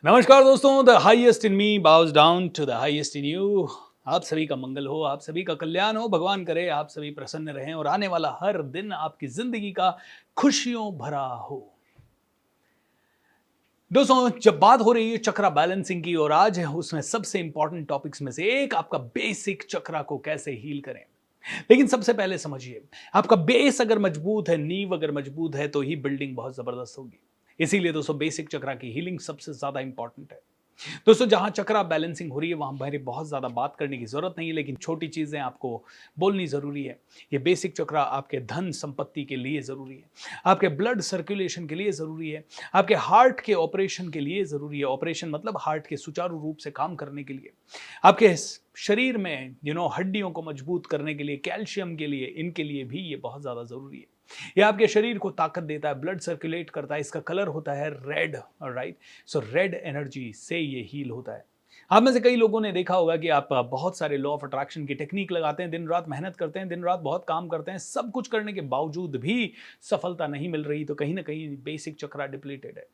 नमस्कार दोस्तों, the highest in me bows down to the highest in you. आप सभी का मंगल हो, आप सभी का कल्याण हो, भगवान करे आप सभी प्रसन्न रहें और आने वाला हर दिन आपकी जिंदगी का खुशियों भरा हो। दोस्तों, जब बात हो रही है चक्रा बैलेंसिंग की और आज है उसमें सबसे इंपॉर्टेंट टॉपिक्स में से एक आपका बेसिक चक्रा को कैसे हील करें। लेकिन सबसे पहले समझिए, आपका बेस अगर मजबूत है, नींव अगर मजबूत है तो ही बिल्डिंग बहुत जबरदस्त होगी। इसीलिए दोस्तों बेसिक चक्रा की हीलिंग सबसे ज्यादा इंपॉर्टेंट है। दोस्तों, जहां चक्रा बैलेंसिंग हो रही है वहां मेरी बहुत ज़्यादा बात करने की ज़रूरत नहीं है, लेकिन छोटी चीज़ें आपको बोलनी ज़रूरी है। ये बेसिक चक्रा आपके धन संपत्ति के लिए ज़रूरी है, आपके ब्लड सर्कुलेशन के लिए ज़रूरी है, आपके हार्ट के ऑपरेशन के लिए ज़रूरी है। ऑपरेशन मतलब हार्ट के सुचारू रूप से काम करने के लिए, आपके शरीर में हड्डियों को मजबूत करने के लिए, कैल्शियम के लिए, इनके लिए भी ये बहुत ज़्यादा ज़रूरी है। ये आपके शरीर को ताकत देता है, ब्लड सर्कुलेट करता है, इसका कलर होता है रेड। राइट, सो रेड एनर्जी से ये हील होता है। आप में से कई लोगों ने देखा होगा कि आप बहुत सारे लॉ ऑफ अट्रैक्शन की टेक्निक लगाते हैं, दिन रात मेहनत करते हैं, दिन रात बहुत काम करते हैं, सब कुछ करने के बावजूद भी सफलता नहीं मिल रही, तो कहीं ना कहीं बेसिक चक्रा डिप्लीटेड है।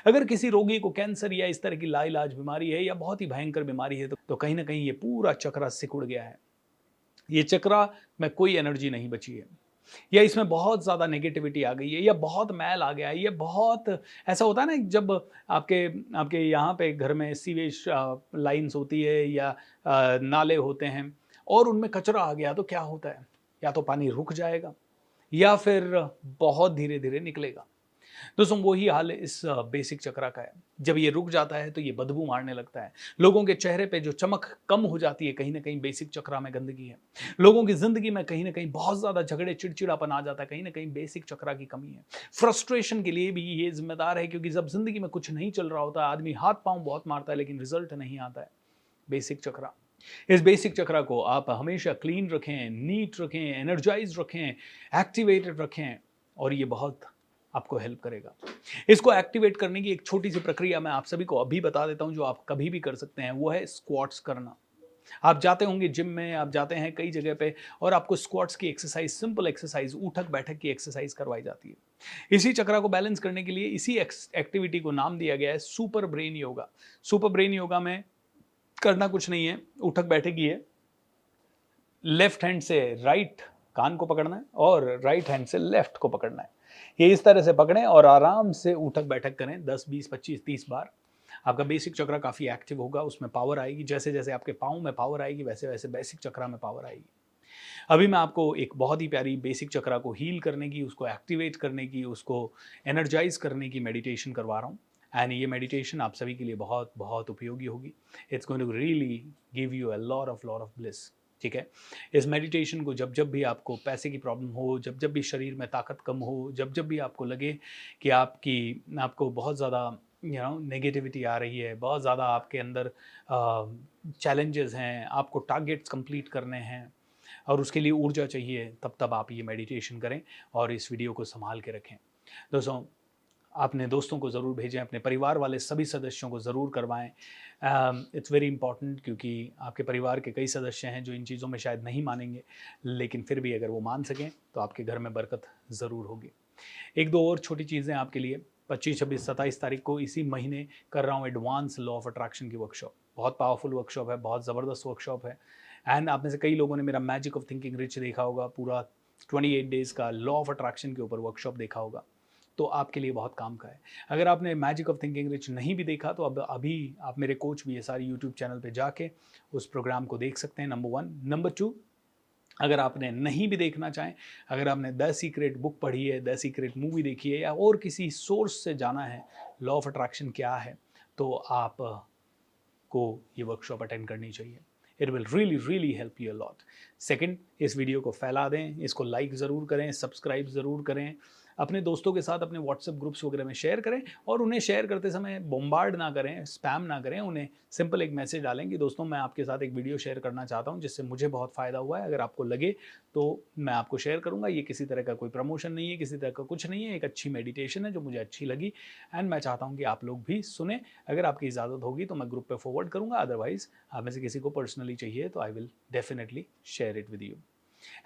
अगर किसी रोगी को कैंसर या इस तरह की लाइलाज बीमारी है या बहुत ही भयंकर बीमारी है तो कहीं ना कहीं ये पूरा चक्रा सिकुड़ गया है। ये चक्रा में कोई एनर्जी नहीं बची है, या इसमें बहुत ज़्यादा नेगेटिविटी आ गई है, या बहुत मैल आ गया है, ये बहुत ऐसा होता है ना, जब आपके आपके यहाँ पे घर में सीवेज लाइंस होती है या नाले होते हैं और उनमें कचरा आ गया तो क्या होता है, या तो पानी रुक जाएगा या फिर बहुत धीरे धीरे निकलेगा। दोस्तों, वही हाल इस बेसिक चक्रा का है। जब ये रुक जाता है तो ये बदबू मारने लगता है। लोगों के चेहरे पे जो चमक कम हो जाती है, कहीं ना कहीं बेसिक चक्रा में गंदगी है। लोगों की जिंदगी में कहीं ना कहीं बहुत ज्यादा झगड़े, चिड़चिड़ापन आ जाता है, कहीं ना कहीं बेसिक चक्रा की कमी है। फ्रस्ट्रेशन के लिए भी ये जिम्मेदार है, क्योंकि जब जिंदगी में कुछ नहीं चल रहा होता, आदमी हाथ पांव बहुत मारता है लेकिन रिजल्ट नहीं आता है। बेसिक चक्रा, इस बेसिक चक्रा को आप हमेशा क्लीन रखें, नीट रखें, एनर्जाइज रखें, एक्टिवेटेड रखें, और ये बहुत आपको हेल्प करेगा। इसको एक्टिवेट करने की एक छोटी सी प्रक्रिया मैं आप सभी को अभी बता देता हूं, जो आप कभी भी कर सकते हैं। वो है स्क्वाट्स करना। आप जाते होंगे जिम में, आप जाते हैं कई जगह पे, और आपको स्क्वाट्स की एक्सरसाइज, सिंपल एक्सरसाइज, उठक बैठक की एक्सरसाइज करवाई जाती है। इसी चक्रा को बैलेंस करने के लिए इसी एक्टिविटी को नाम दिया गया है super brain yoga. Super brain yoga में करना कुछ नहीं है, उठक बैठक ही है। लेफ्ट हैंड से राइट कान को पकड़ना है और राइट हैंड से लेफ्ट को पकड़ना है। ये इस तरह से पकड़ें और आराम से उठक बैठक करें 10, 20, 25, 30 बार। आपका बेसिक चक्रा काफ़ी एक्टिव होगा, उसमें पावर आएगी। जैसे जैसे आपके पाँव में पावर आएगी वैसे वैसे बेसिक चक्रा में पावर आएगी। अभी मैं आपको एक बहुत ही प्यारी बेसिक चक्रा को हील करने की, उसको एक्टिवेट करने की, उसको एनर्जाइज करने की मेडिटेशन करवा रहा हूँ। एंड ये मेडिटेशन आप सभी के लिए बहुत बहुत उपयोगी होगी। It's going to really give you a lot of bliss. ठीक है, इस मेडिटेशन को जब जब भी आपको पैसे की प्रॉब्लम हो, जब जब भी शरीर में ताकत कम हो, जब जब भी आपको लगे कि आपको बहुत ज़्यादा नेगेटिविटी आ रही है, बहुत ज़्यादा आपके अंदर चैलेंजेस हैं, आपको टारगेट्स कंप्लीट करने हैं और उसके लिए ऊर्जा चाहिए, तब तब आप ये मेडिटेशन करें और इस वीडियो को संभाल के रखें। दोस्तों, अपने दोस्तों को ज़रूर भेजें, अपने परिवार वाले सभी सदस्यों को ज़रूर करवाएं। इट्स वेरी इंपॉर्टेंट, क्योंकि आपके परिवार के कई सदस्य हैं जो इन चीज़ों में शायद नहीं मानेंगे, लेकिन फिर भी अगर वो मान सकें तो आपके घर में बरकत ज़रूर होगी। एक दो और छोटी चीज़ें आपके लिए। 25, 26, 27 तारीख को इसी महीने कर रहा हूँ एडवांस लॉ ऑफ अट्रैक्शन की वर्कशॉप। बहुत पावरफुल वर्कशॉप है, बहुत ज़बरदस्त वर्कशॉप है। एंड आप में से कई लोगों ने मेरा मैजिक ऑफ थिंकिंग रिच देखा होगा, पूरा 28 डेज़ का लॉ ऑफ अट्रैक्शन के ऊपर वर्कशॉप देखा होगा, तो आपके लिए बहुत काम का है। अगर आपने मैजिक ऑफ थिंकिंग रिच नहीं भी देखा तो अब अभी आप मेरे कोच भी ये सारी यूट्यूब चैनल पे जाके उस प्रोग्राम को देख सकते हैं, नंबर 1। नंबर 2, अगर आपने नहीं भी देखना चाहें, अगर आपने द सीक्रेट बुक पढ़ी है, द सीक्रेट मूवी देखी है, या और किसी सोर्स से जाना है लॉ ऑफ अट्रैक्शन क्या है, तो आप को ये वर्कशॉप अटेंड करनी चाहिए। It will really really help you a lot. Second, इस वीडियो को फैला दें, इसको लाइक ज़रूर करें, सब्सक्राइब ज़रूर करें, अपने दोस्तों के साथ अपने व्हाट्सएप ग्रुप्स वगैरह में शेयर करें, और उन्हें शेयर करते समय बॉम्बार्ड ना करें, स्पैम ना करें। उन्हें सिंपल एक मैसेज डालें कि दोस्तों, मैं आपके साथ एक वीडियो शेयर करना चाहता हूं जिससे मुझे बहुत फ़ायदा हुआ है, अगर आपको लगे तो मैं आपको शेयर करूंगा। ये किसी तरह का कोई प्रमोशन नहीं है, किसी तरह का कुछ नहीं है, एक अच्छी मेडिटेशन है जो मुझे अच्छी लगी, एंड मैं चाहता हूँ कि आप लोग भी सुने। अगर आपकी इजाज़त होगी तो मैं ग्रुप पे फॉरवर्ड करूँगा, अदरवाइज़ आप में से किसी को पर्सनली चाहिए तो I will definitely share it with you.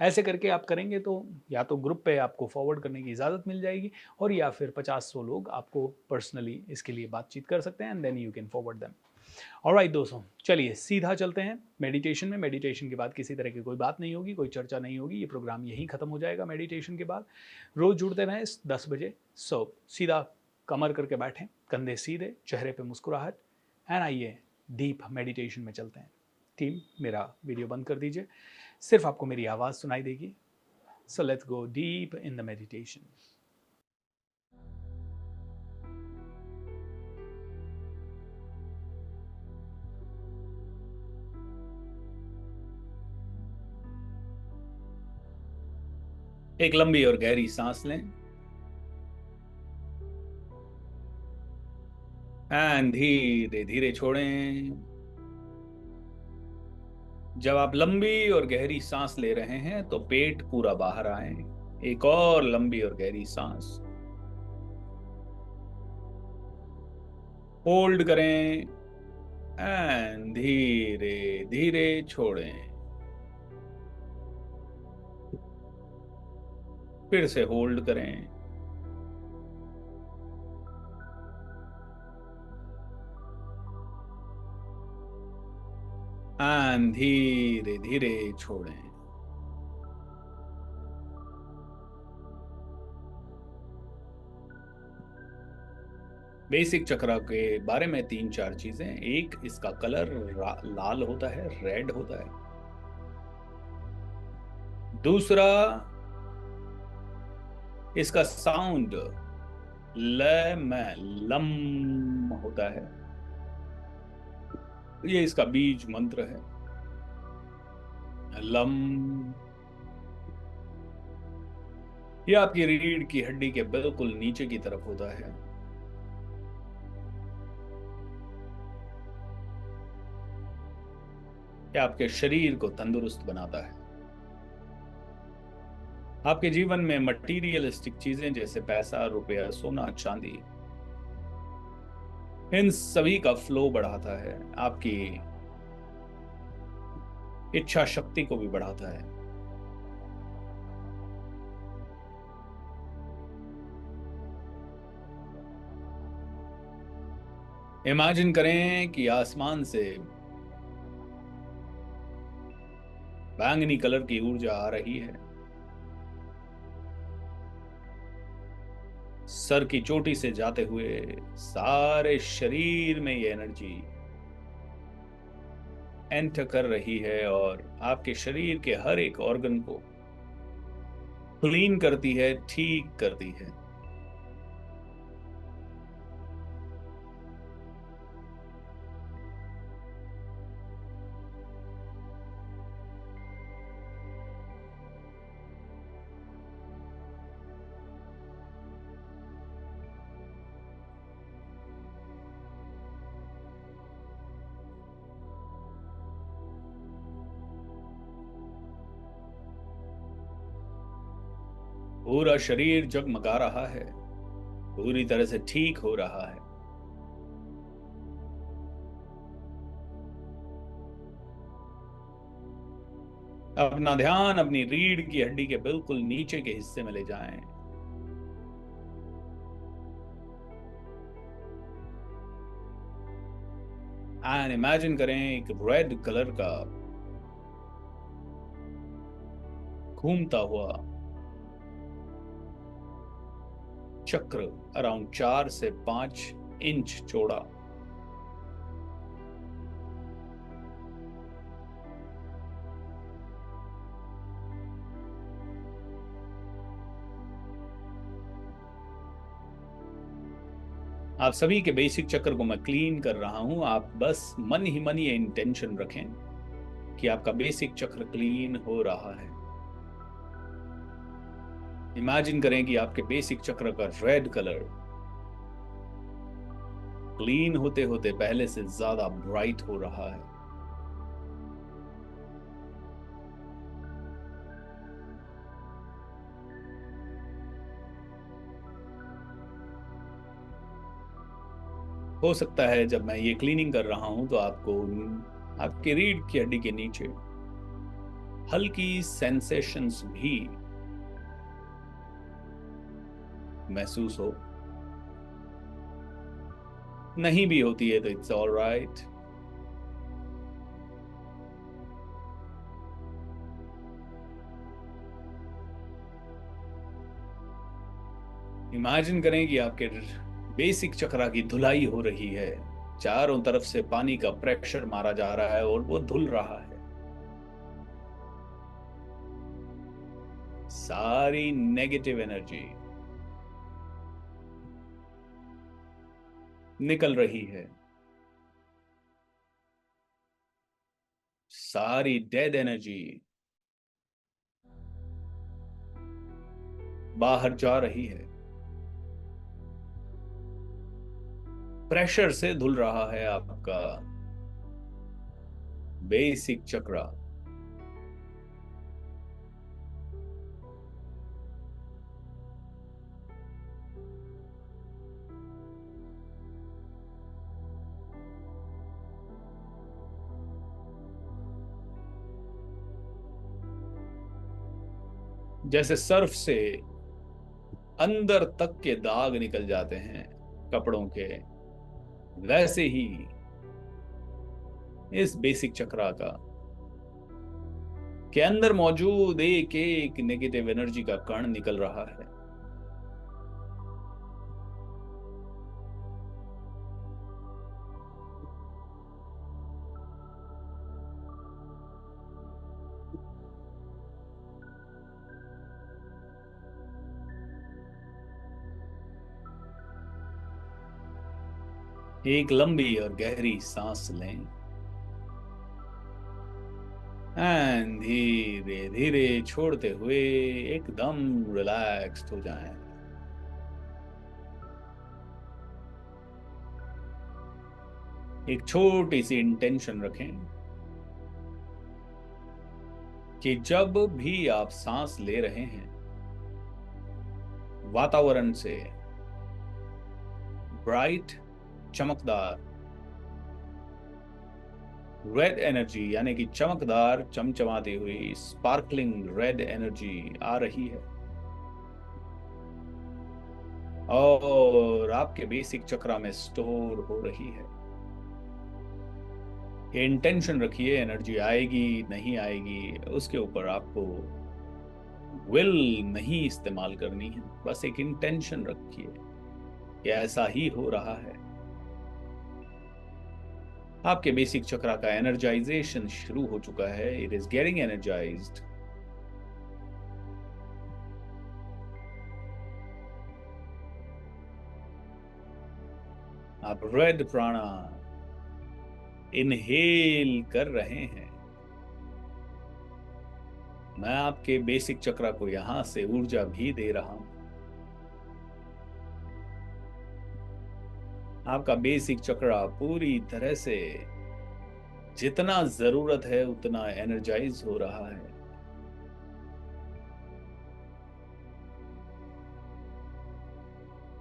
ऐसे करके आप करेंगे तो या तो ग्रुप पे आपको फॉरवर्ड करने की इजाज़त मिल जाएगी, और या फिर 50-100 लोग आपको पर्सनली इसके लिए बातचीत कर सकते हैं, and then you can forward them. Alright दोस्तों, चलिए सीधा चलते हैं मेडिटेशन में। मेडिटेशन के बाद किसी तरह की कोई बात नहीं होगी, कोई चर्चा नहीं होगी, ये प्रोग्राम यहीं ख़त्म हो जाएगा मेडिटेशन के बाद। रोज़ जुड़ते रहें 10 बजे। सो सीधा कमर करके बैठें, कंधे सीधे, चेहरे पे मुस्कुराहट, एंड आइए डीप मेडिटेशन में चलते हैं। टीम, मेरा वीडियो बंद कर दीजिए, सिर्फ आपको मेरी आवाज़ सुनाई देगी। So let's go deep in the meditation. एक लंबी और गहरी सांस लें, एंड धीरे धीरे छोड़ें। जब आप लंबी और गहरी सांस ले रहे हैं तो पेट पूरा बाहर आए। एक और लंबी और गहरी सांस होल्ड करें, एंड धीरे धीरे छोड़ें। फिर से होल्ड करें, एंड धीरे धीरे छोड़ें। बेसिक चक्रा के बारे में 3-4 चीजें। एक, इसका कलर लाल होता है, रेड होता है। दूसरा, इसका साउंड ल में लम होता है, ये इसका बीज मंत्र है, लम। ये आपकी रीढ़ की हड्डी के बिल्कुल नीचे की तरफ होता है। ये आपके शरीर को तंदुरुस्त बनाता है। आपके जीवन में मटीरियलिस्टिक चीजें जैसे पैसा, रुपया, सोना, चांदी, इन सभी का फ्लो बढ़ाता है। आपकी इच्छा शक्ति को भी बढ़ाता है। इमेजिन करें कि आसमान से बैंगनी कलर की ऊर्जा आ रही है। सर की चोटी से जाते हुए सारे शरीर में ये एनर्जी एंटर कर रही है और आपके शरीर के हर एक ऑर्गन को क्लीन करती है, ठीक करती है। पूरा शरीर जगमगा रहा है, पूरी तरह से ठीक हो रहा है। अपना ध्यान अपनी रीढ़ की हड्डी के बिल्कुल नीचे के हिस्से में ले जाएं। एंड इमेजिन करें एक रेड कलर का घूमता हुआ चक्र अराउंड 4 से 5 इंच चौड़ा। आप सभी के बेसिक चक्र को मैं क्लीन कर रहा हूं। आप बस मन ही मन ये इंटेंशन रखें कि आपका बेसिक चक्र क्लीन हो रहा है। इमेजिन करें कि आपके बेसिक चक्र का रेड कलर क्लीन होते होते पहले से ज्यादा ब्राइट हो रहा है। हो सकता है जब मैं ये क्लीनिंग कर रहा हूं तो आपको आपके रीढ़ की हड्डी के नीचे हल्की सेंसेशंस भी महसूस हो, नहीं भी होती है तो इट्स ऑल राइट। इमेजिन करें कि आपके बेसिक चक्रा की धुलाई हो रही है, चारों तरफ से पानी का प्रेशर मारा जा रहा है और वो धुल रहा है। सारी नेगेटिव एनर्जी निकल रही है, सारी डेड एनर्जी बाहर जा रही है, प्रेशर से धुल रहा है आपका बेसिक चक्रा। जैसे सर्फ से अंदर तक के दाग निकल जाते हैं कपड़ों के, वैसे ही इस बेसिक चक्रा का के अंदर मौजूद एक एक नेगेटिव एनर्जी का कण निकल रहा है। एक लंबी और गहरी सांस लें एंड धीरे धीरे छोड़ते हुए एकदम रिलैक्स्ड हो जाएं। एक छोटी सी इंटेंशन रखें कि जब भी आप सांस ले रहे हैं, वातावरण से ब्राइट, चमकदार रेड एनर्जी यानी कि चमकदार चमचमाती हुई स्पार्कलिंग रेड एनर्जी आ रही है और आपके बेसिक चक्रा में स्टोर हो रही है। ये इंटेंशन रखिए, एनर्जी आएगी नहीं आएगी उसके ऊपर आपको विल नहीं इस्तेमाल करनी है, बस एक इंटेंशन रखिए कि ऐसा ही हो रहा है। आपके बेसिक चक्रा का एनर्जाइजेशन शुरू हो चुका है, इट इज गेटिंग एनर्जाइज्ड। आप रेड प्राणा इनहेल कर रहे हैं। मैं आपके बेसिक चक्रा को यहां से ऊर्जा भी दे रहा हूं। आपका बेसिक चक्रा पूरी तरह से जितना जरूरत है उतना एनर्जाइज हो रहा है।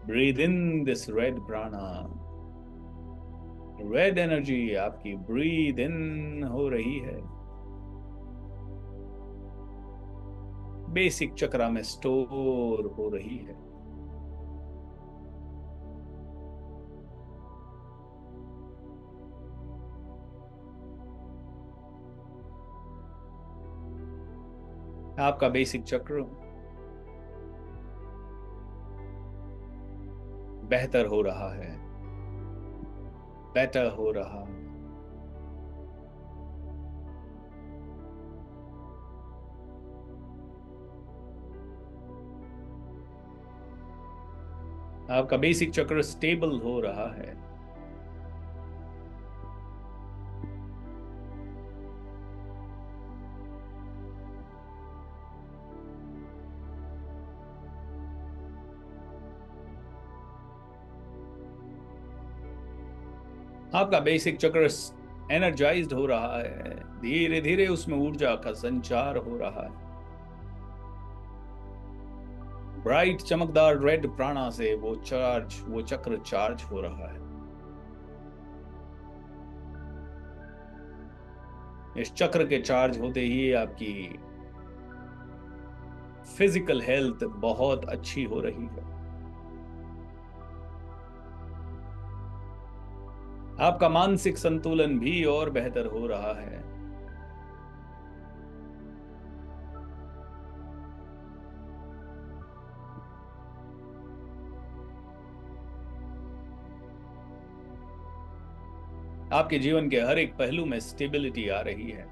ब्रीद इन दिस रेड प्राणा, रेड एनर्जी आपकी ब्रीद इन हो रही है, बेसिक चक्रा में स्टोर हो रही है। आपका बेसिक चक्र बेहतर हो रहा है, बेटर हो रहा है। आपका बेसिक चक्र स्टेबल हो रहा है। आपका बेसिक चक्र एनर्जाइज्ड हो रहा है, धीरे धीरे उसमें ऊर्जा का संचार हो रहा है। ब्राइट चमकदार रेड प्राणा से वो चक्र चार्ज हो रहा है। इस चक्र के चार्ज होते ही आपकी फिजिकल हेल्थ बहुत अच्छी हो रही है। आपका मानसिक संतुलन भी और बेहतर हो रहा है। आपके जीवन के हर एक पहलू में स्टेबिलिटी आ रही है।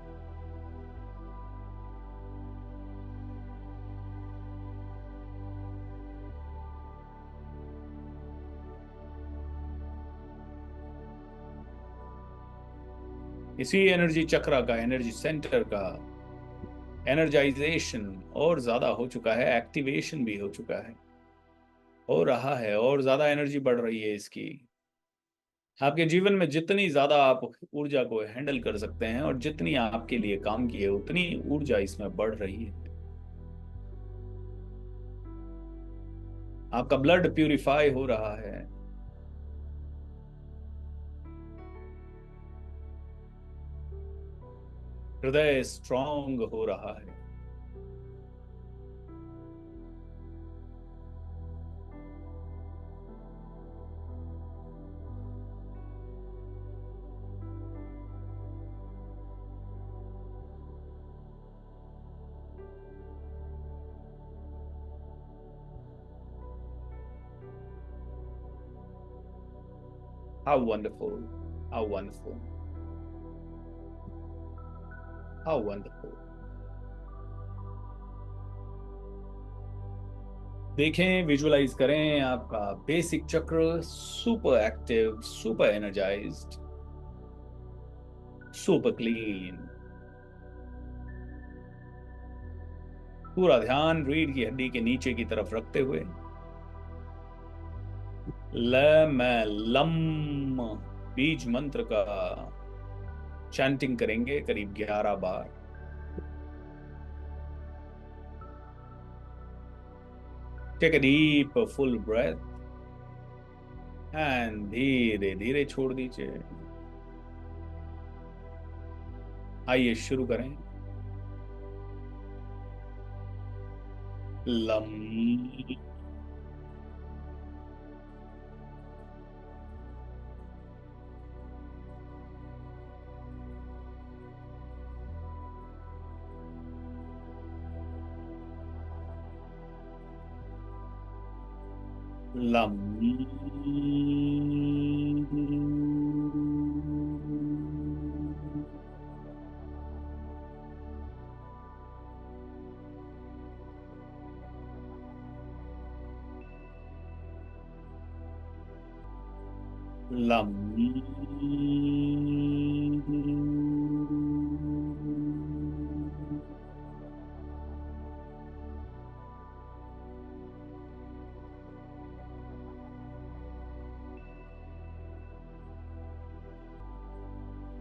इसी एनर्जी चक्रा का, एनर्जी सेंटर का एनर्जाइजेशन और ज्यादा हो चुका है, एक्टिवेशन भी हो चुका है, हो रहा है, और ज्यादा एनर्जी बढ़ रही है इसकी। आपके जीवन में जितनी ज्यादा आप ऊर्जा को हैंडल कर सकते हैं और जितनी आपके लिए काम की है उतनी ऊर्जा इसमें बढ़ रही है। आपका ब्लड प्यूरिफाई हो रहा है। हृदय स्ट्रांग हो रहा है। How wonderful, how wonderful, how wonderful. देखें, विजुअलाइज करें आपका बेसिक चक्र super active, super energised, super clean. पूरा ध्यान रीढ़ की हड्डी के नीचे की तरफ रखते हुए ल मैं लम बीज मंत्र का चैंटिंग करेंगे करीब 11 बार। Take a deep full breath and धीरे धीरे छोड़ दीजिए। आइए शुरू करें। लम लम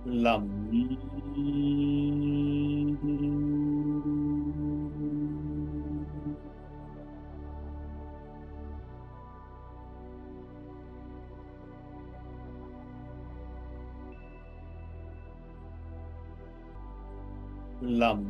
लम लम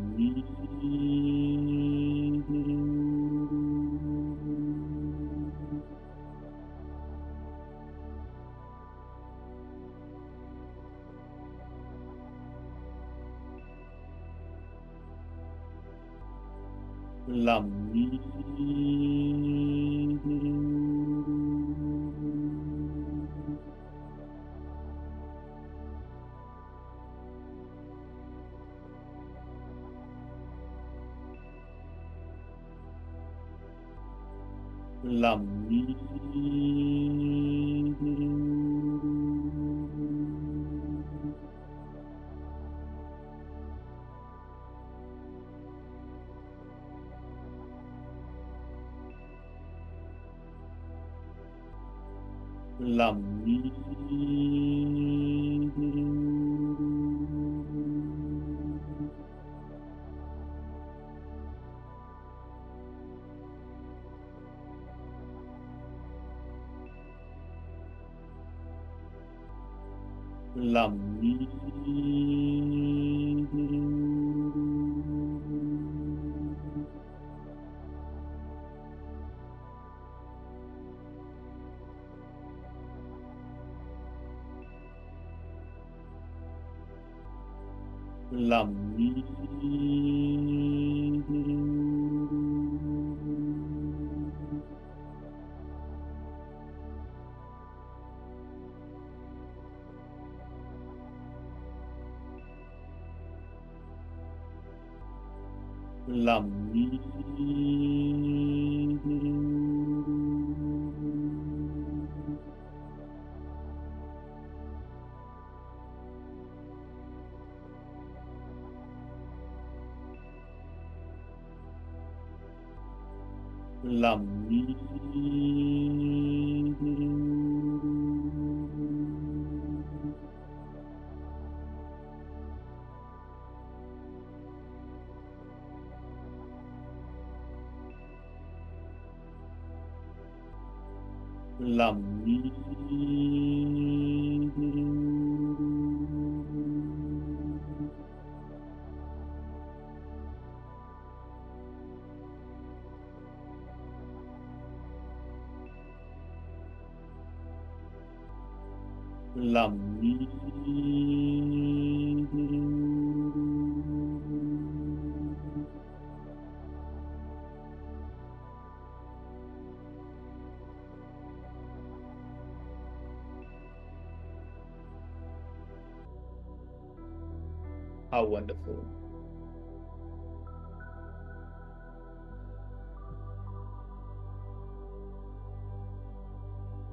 लम लम लम लम लम lam. Lam. Lam. Lam. Lam. How wonderful.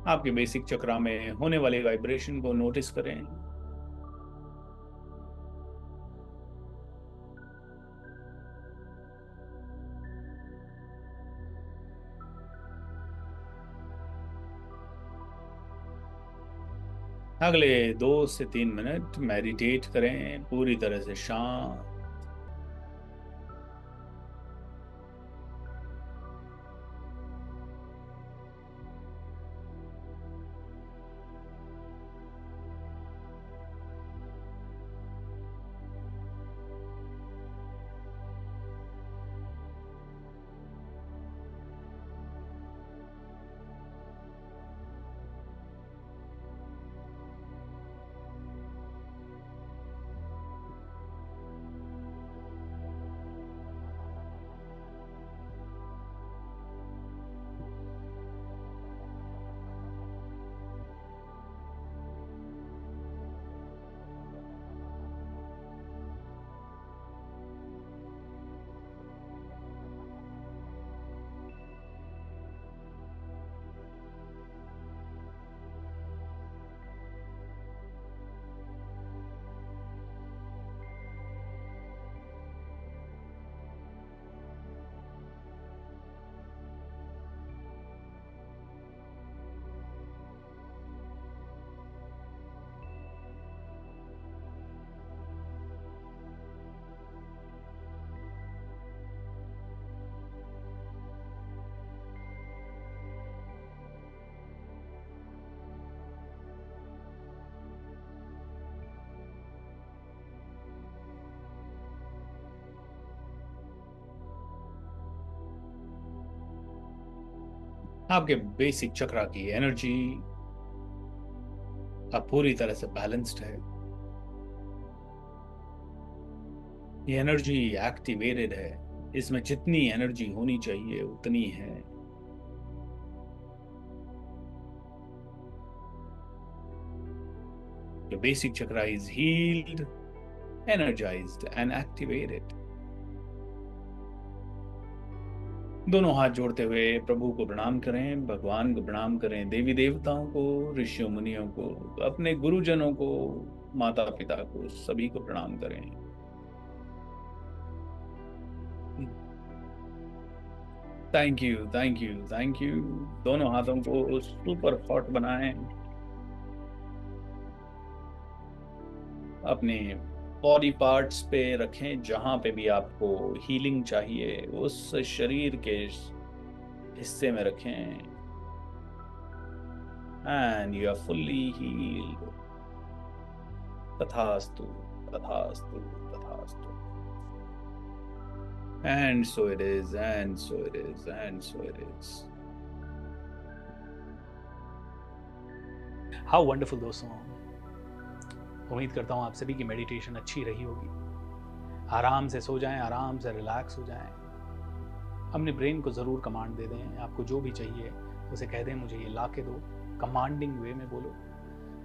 आपके बेसिक चक्रा में होने वाले वाइब्रेशन को नोटिस करें. अगले 2 से 3 मिनट मेडिटेट करें पूरी तरह से शांत. आपके बेसिक चक्रा की एनर्जी अब पूरी तरह से बैलेंस्ड है. ये एनर्जी एक्टिवेटेड है. इसमें जितनी एनर्जी होनी चाहिए उतनी है. Your basic chakra is healed, energized and activated. दोनों हाथ जोड़ते हुए प्रभु को प्रणाम करें, भगवान को प्रणाम करें, देवी देवताओं को, ऋषियों मुनियों को, अपने गुरुजनों को, माता पिता को, सभी को प्रणाम करें. Thank you, thank you, thank you. दोनों हाथों को सुपर हॉट बनाएं. अपने बॉडी पार्ट्स पे रखें जहां पे भी आपको हीलिंग चाहिए उस शरीर के हिस्से में रखें. And you are fully healed. तथास्तु, तथास्तु, तथास्तु. And so it is, and so it is, and so it is. How wonderful दोस्तों. उम्मीद करता हूँ आप सभी की मेडिटेशन अच्छी रही होगी. आराम से सो जाएं, आराम से रिलैक्स हो जाएं। अपने ब्रेन को ज़रूर कमांड दे दें, आपको जो भी चाहिए उसे कह दें मुझे ये ला के दो, कमांडिंग वे में बोलो।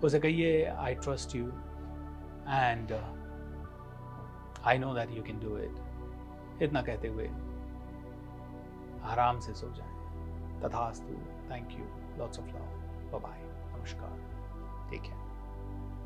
उसे कहिए I trust you and I know that you can do it. इतना कहते हुए आराम से सो जाएं। तथास्तु। Thank you. Lots of love. Bye bye. नमस्कार। Take care.